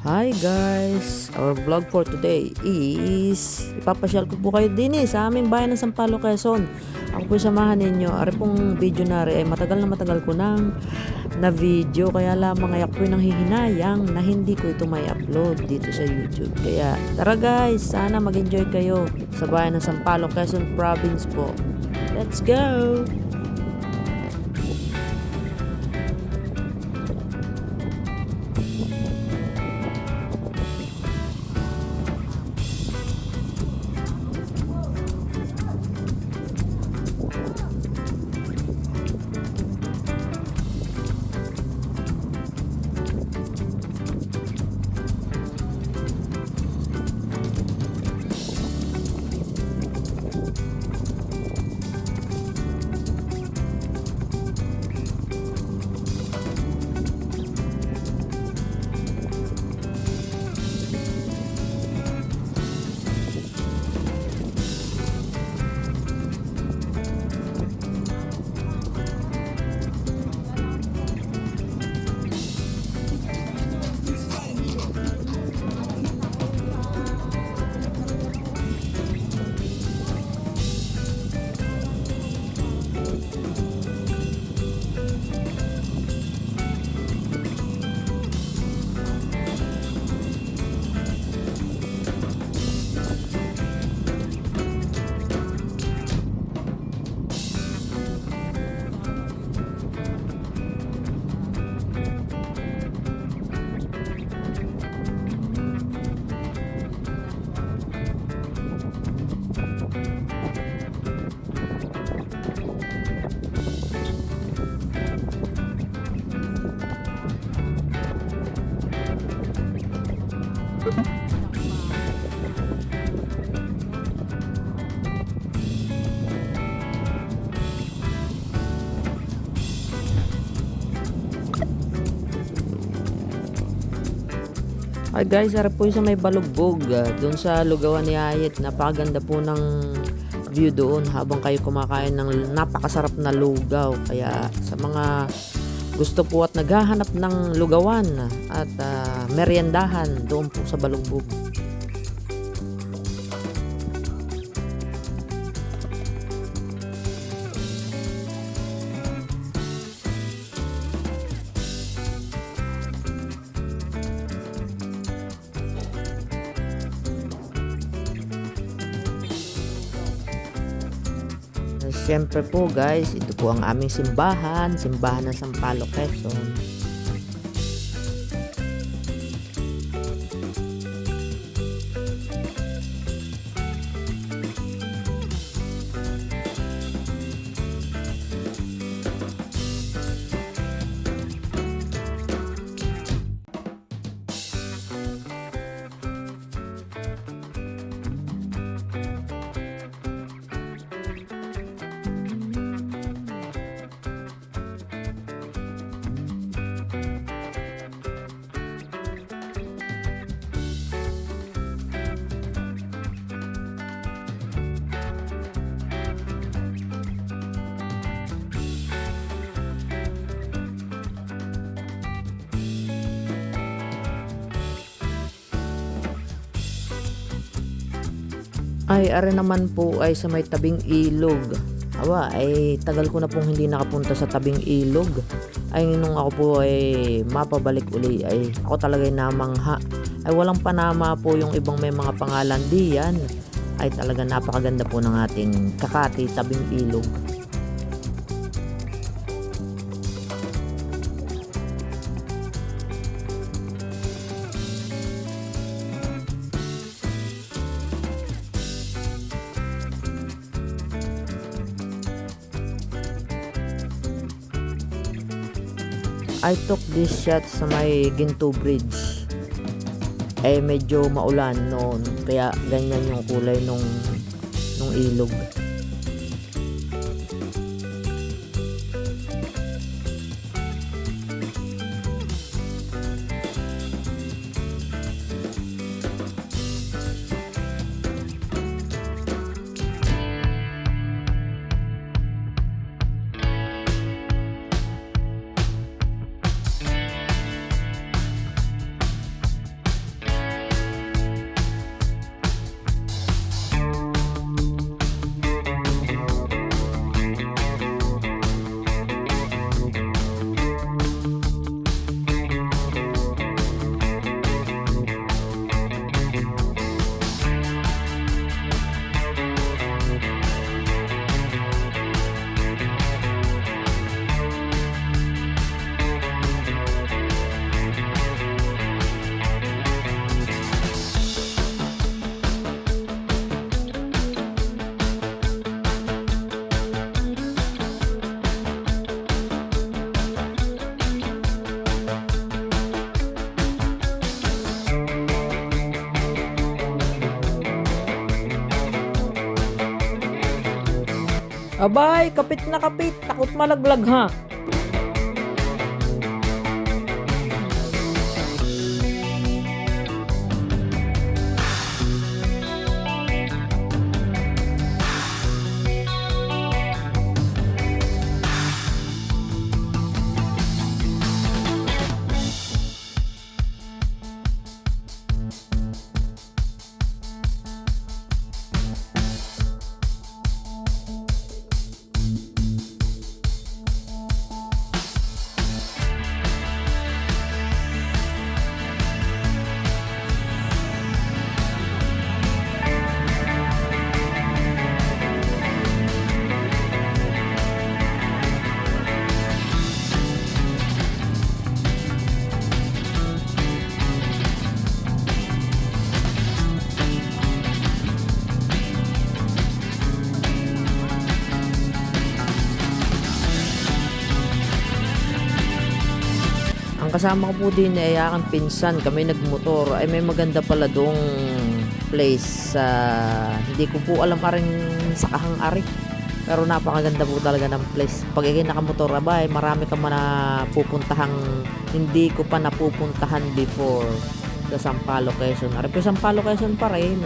Hi guys! Our vlog for today is ipapasyal ko po kayo din sa aming bayan ng Sampaloc, Quezon. Ako po samahan ninyo. Ari pong video na rin ay matagal ko nang na video, kaya lamang ay ako po nang hihinayang na hindi ko ito may upload dito sa YouTube. Kaya tara guys, sana mag-enjoy kayo sa bayan ng Sampaloc, Quezon Province po. Let's go! Hi guys, harap po sa may Balugbog, doon sa lugawan ni Ayet. Napakaganda po ng view doon habang kayo kumakain ng napakasarap na lugaw. Kaya sa mga gusto po at naghahanap ng lugawan at meriendahan, doon po sa Balugbog. Siyempre po guys, ito po ang aming simbahan ng Sampaloc, Quezon. Ay, are naman po ay sa may tabing ilog. Aba, ay tagal ko na pong hindi nakapunta sa tabing ilog. Ay nung ako po ay mapabalik uli, ay ako talaga ay namangha. Ay walang panama po yung ibang may mga pangalan diyan. Ay talaga napakaganda po ng ating Kakati tabing ilog. I took this shot sa may Ginto Bridge. Eh medyo maulan noon, kaya ganyan yung kulay nung ilog. Abay, kapit na kapit, takot malaglag ha. Ang kasama ko po din ay aking pinsan, kami nagmotor. Ay may maganda pala dong place sa hindi ko po alam aring sa kahang ari. Pero napakaganda po talaga ng place. Pag ikay nakamotor, abay, marami ka man na pupuntahang hindi ko pa napupuntahan before sa Sampaloc, Quezon. Ari po Sampaloc, Quezon pa rin.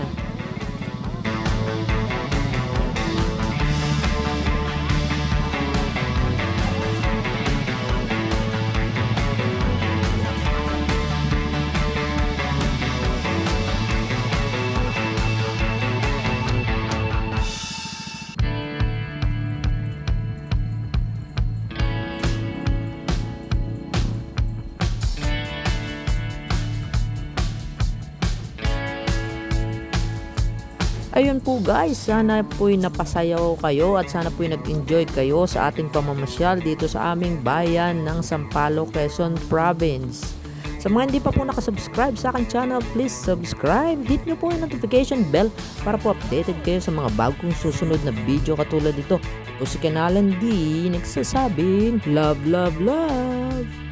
Ayun po guys, sana po'y napasayaw kayo at sana po'y nag-enjoy kayo sa ating pamamasyal dito sa aming bayan ng Sampaloc, Quezon Province. Sa mga hindi pa po nakasubscribe sa aking channel, please subscribe. Hit nyo po yung notification bell para po updated kayo sa mga bagong susunod na video katulad dito. Po si Kanalan D, nagsasabing love, love, love!